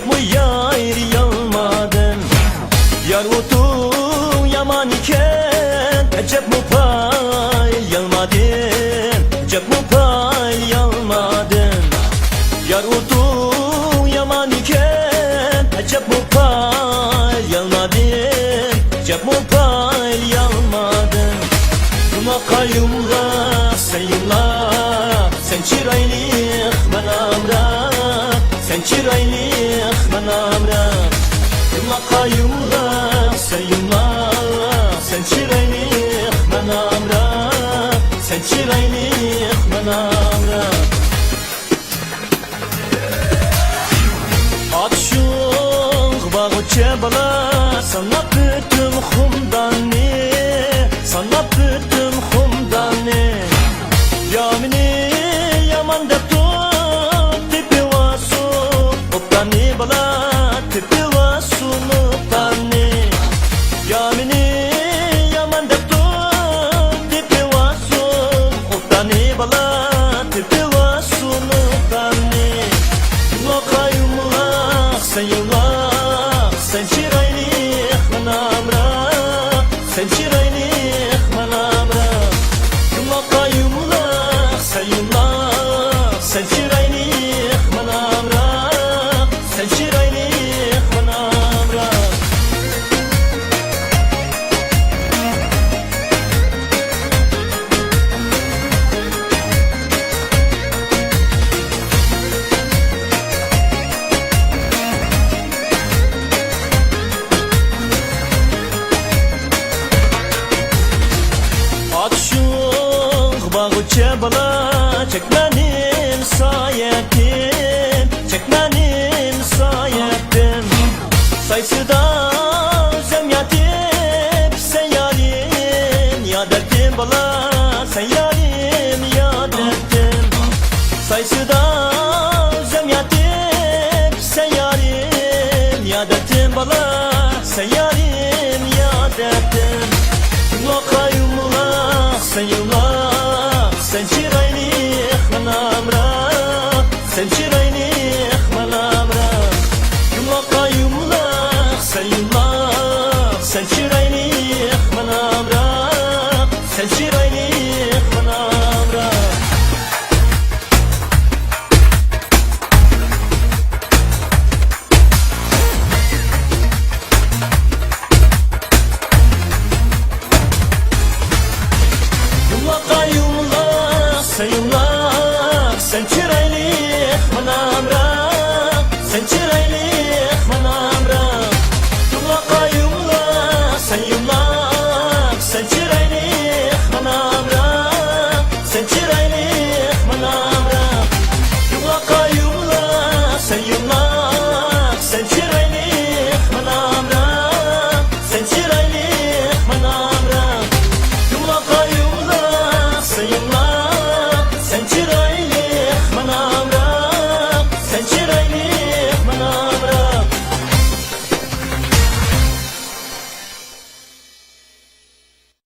Acep mu yar yalmadın. Yar otun yaman iken acep mu pay yalmadın. Acep mu pay yalmadın. Yar otun yaman iken acep mu pay yalmadın. Acep mu pay yalmadın. Yumulaq yumulaq sen yumulaq, sen çiraylik ben amrak, sen çiraylik ben amrak. Yumulaq yumulaq sen yumulaq, sen çiraylik ben amrak, sen çiraylik ben amrak. Atşuq bağı çebala sana bütün xumdanni, sana bütün xumdanni. Yamini yaman dep tut tipi vasu optani bala tipi vasu nuptani. Yamini yaman dep tut tipi vasu optani bala tipi vasu nuptani. Yumulaq yumulaq sen yumulaq, sen çiraylik ben amrak, sen çiraylik ben amrak. Yumulaq yumulaq sen yumulaq, sen çiraylik ben amrak, sen çiraylik ben amrak. Atşuq bağı çebala çekmenin sayetim, çekmenin sayetim. Saysıda